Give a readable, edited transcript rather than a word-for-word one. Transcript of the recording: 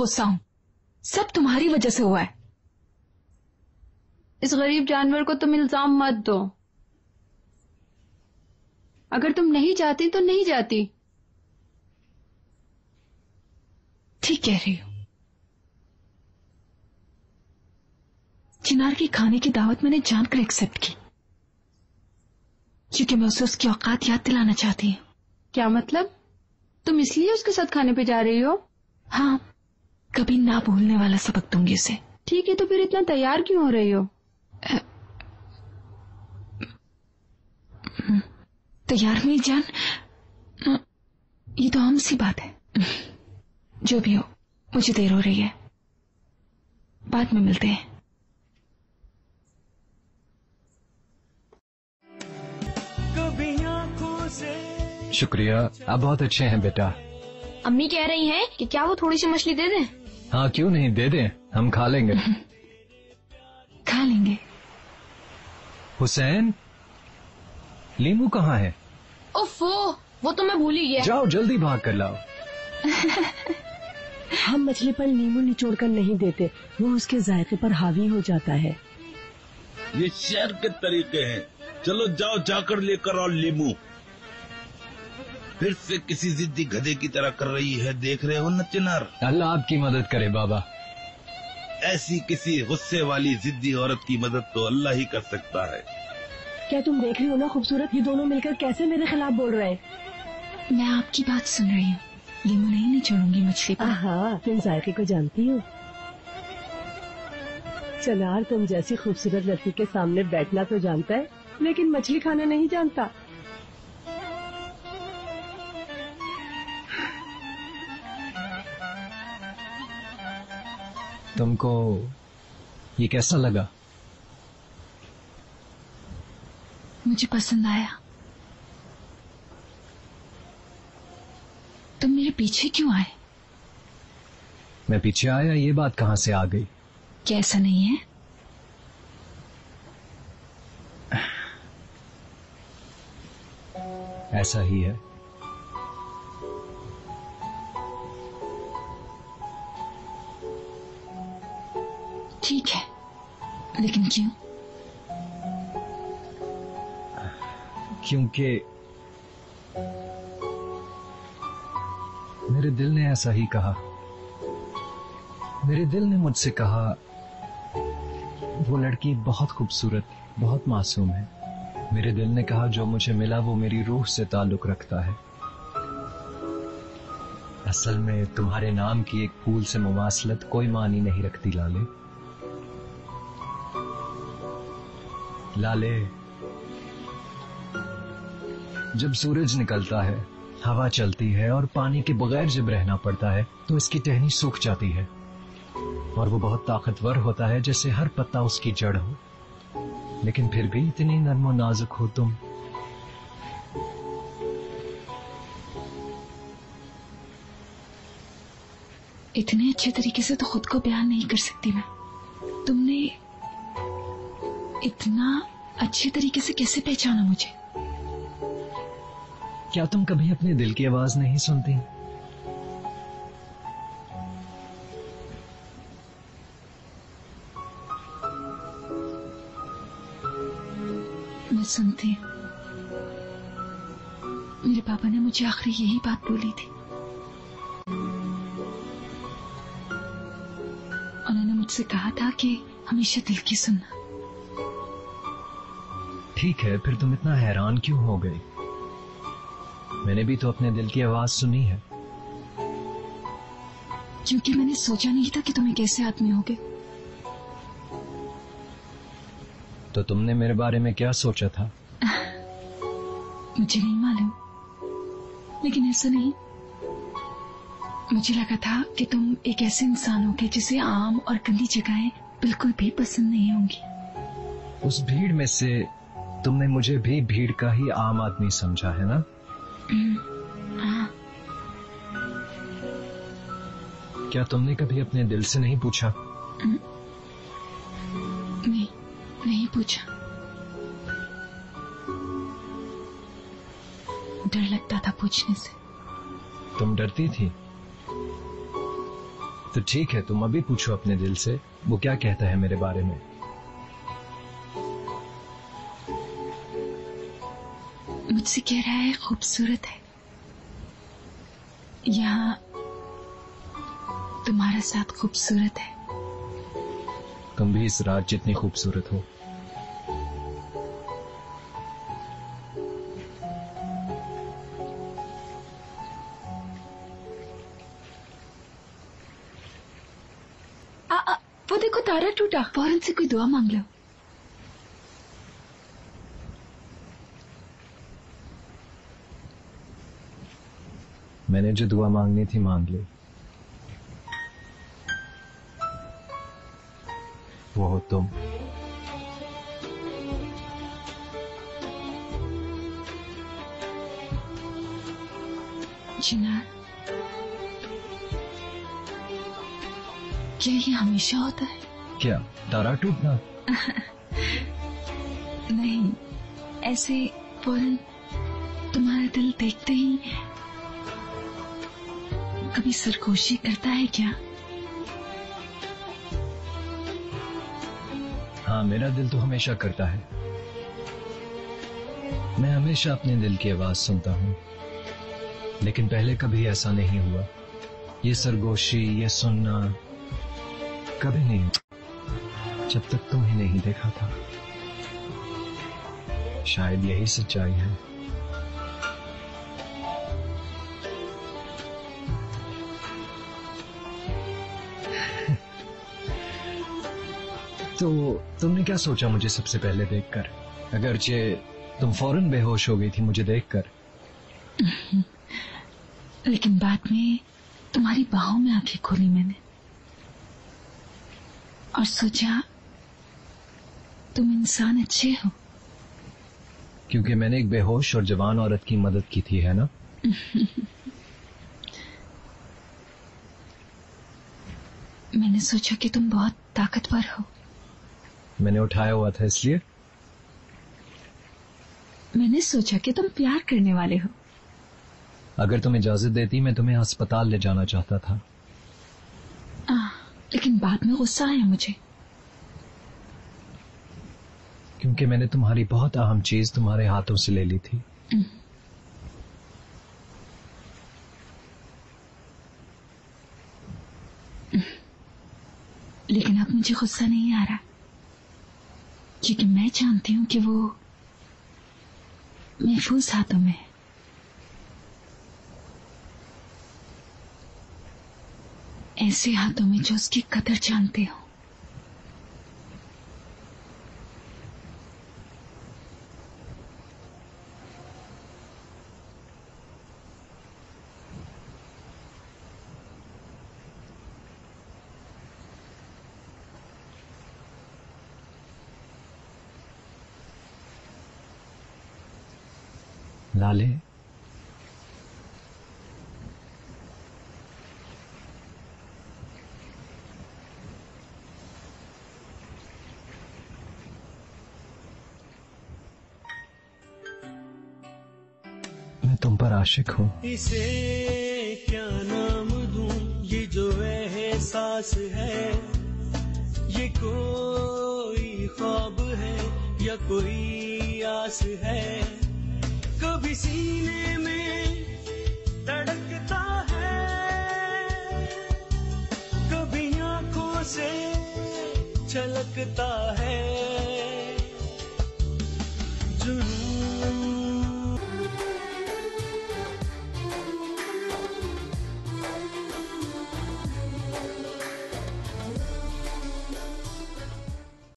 गुस्सा हूं, सब तुम्हारी वजह से हुआ है। इस गरीब जानवर को तुम इल्जाम मत दो। अगर तुम नहीं चाहती तो नहीं जाती। ठीक कह रही हो। चिनार की खाने की दावत मैंने जानकर एक्सेप्ट की, क्योंकि मैं उसे उसकी औकात याद दिलाना चाहती हूँ। क्या मतलब? तुम इसलिए उसके साथ खाने पे जा रही हो? हाँ, कभी ना भूलने वाला सबक दूंगी उसे। ठीक है, तो फिर इतना तैयार क्यों हो रही हो? तैयार नहीं जान, ये तो आम सी बात है। जो भी हो, मुझे देर हो रही है, बाद में मिलते हैं। शुक्रिया, आप बहुत अच्छे हैं बेटा। अम्मी कह रही हैं कि क्या वो थोड़ी सी मछली दे दें? हाँ, क्यों नहीं, दे दें, हम खा लेंगे। खा लेंगे। हुसैन, लीमू कहाँ है? ओफो, वो तो मैं भूल ही गया। जाओ जल्दी भाग कर लाओ। हम मछली पर नींबू निचोड़ कर नहीं देते, वो उसके जायके पर हावी हो जाता है। ये शहर के तरीके हैं। चलो जाओ, जाकर लेकर आओ लीमू। फिर से किसी जिद्दी गधे की तरह कर रही है, देख रहे हो न चिनार? अल्लाह आपकी मदद करे बाबा। ऐसी किसी गुस्से वाली जिद्दी औरत की मदद तो अल्लाह ही कर सकता है। क्या तुम देख रही हो ना खूबसूरत, ये दोनों मिलकर कैसे मेरे खिलाफ बोल रहे हैं? मैं आपकी बात सुन रही हूँ। लीमू नहीं निचोड़ूंगी मछली पर। हाँ, तुम जायके को जानती हो। चिनार तुम जैसी खूबसूरत लड़की के सामने बैठना तो जानता है, लेकिन मछली खाना नहीं जानता। तुमको ये कैसा लगा? मुझे पसंद आया। तुम मेरे पीछे क्यों आए? मैं पीछे आया, ये बात कहाँ से आ गई? क्या ऐसा नहीं है? ऐसा ही है। ठीक है, लेकिन क्यों? क्योंकि मेरे दिल ने ऐसा ही कहा। मेरे दिल ने मुझसे कहा, वो लड़की बहुत खूबसूरत, बहुत मासूम है। मेरे दिल ने कहा, जो मुझे मिला वो मेरी रूह से ताल्लुक रखता है। असल में तुम्हारे नाम की एक फूल से मुमासलत कोई मानी नहीं रखती लाले। लाले, जब सूरज निकलता है, हवा चलती है और पानी के बगैर जब रहना पड़ता है तो इसकी टहनी सूख जाती है और वो बहुत ताकतवर होता है, जैसे हर पत्ता उसकी जड़ हो। लेकिन फिर भी इतनी नर्म और नाजुक हो तुम। इतने अच्छे तरीके से तो खुद को बयान नहीं कर सकती मैं। तुमने इतना अच्छे तरीके से कैसे पहचाना मुझे? क्या तुम कभी अपने दिल की आवाज नहीं सुनती? मैं सुनती हूँ। मेरे पापा ने मुझे आखिरी यही बात बोली थी। उन्होंने मुझसे कहा था कि हमेशा दिल की सुनना। ठीक है, फिर तुम इतना हैरान क्यों हो गई? मैंने भी तो अपने दिल की आवाज सुनी है। क्योंकि मैंने सोचा नहीं था कि तुम एक ऐसे आदमी होगे। तो तुमने मेरे बारे में क्या सोचा था? मुझे नहीं मालूम, लेकिन ऐसा नहीं। मुझे लगा था कि तुम एक ऐसे इंसान होगे जिसे आम और गंदी जगहें बिल्कुल भी पसंद नहीं होंगी। उस भीड़ में से तुमने मुझे भी भीड़ का ही आम आदमी समझा है ना? हाँ। क्या तुमने कभी अपने दिल से नहीं पूछा? नहीं पूछा। डर लगता था पूछने से। तुम डरती थी? तो ठीक है, तुम अभी पूछो अपने दिल से, वो क्या कहता है मेरे बारे में। मुझसे कह रहा है खूबसूरत है, यहाँ तुम्हारा साथ खूबसूरत है। तुम भी इस रात जितनी खूबसूरत हो। वो देखो तारा टूटा, फौरन से कोई दुआ मांग लो। मैंने जो दुआ मांगनी थी मांग ली। वो हो तुम। चिनार, क्या ये हमेशा होता है? क्या तारा टूटना? नहीं, ऐसे फौरन तुम्हारा दिल देखते ही कभी सरगोशी करता है क्या? हाँ, मेरा दिल तो हमेशा करता है। मैं हमेशा अपने दिल की आवाज सुनता हूँ, लेकिन पहले कभी ऐसा नहीं हुआ। ये सरगोशी, ये सुनना कभी नहीं, जब तक तुम्हें नहीं देखा था। शायद यही सच्चाई है। तो तुमने क्या सोचा मुझे सबसे पहले देखकर? अगरचे तुम फौरन बेहोश हो गई थी मुझे देखकर। लेकिन बाद में तुम्हारी बाहों में आंखें खोली मैंने और सोचा तुम इंसान अच्छे हो। क्योंकि मैंने एक बेहोश और जवान औरत की मदद की थी, है ना? मैंने सोचा कि तुम बहुत ताकतवर हो। मैंने उठाया हुआ था इसलिए। मैंने सोचा कि तुम प्यार करने वाले हो। अगर तुम इजाजत देती मैं तुम्हें अस्पताल ले जाना चाहता था। लेकिन बाद में गुस्सा आया मुझे, क्योंकि मैंने तुम्हारी बहुत अहम चीज तुम्हारे हाथों से ले ली थी। लेकिन अब मुझे गुस्सा नहीं आ रहा, क्योंकि मैं जानती हूं कि वो महफूज हाथों में है। ऐसे हाथों में जो उसकी कदर जानते हो। लाले, मैं तुम पर आशिक हूँ। इसे क्या नाम दूं, ये जो एहसास है, ये कोई ख्वाब है या कोई आस है। कभी सीने में धड़कता है, कभी आंखों से छलकता है। जुनून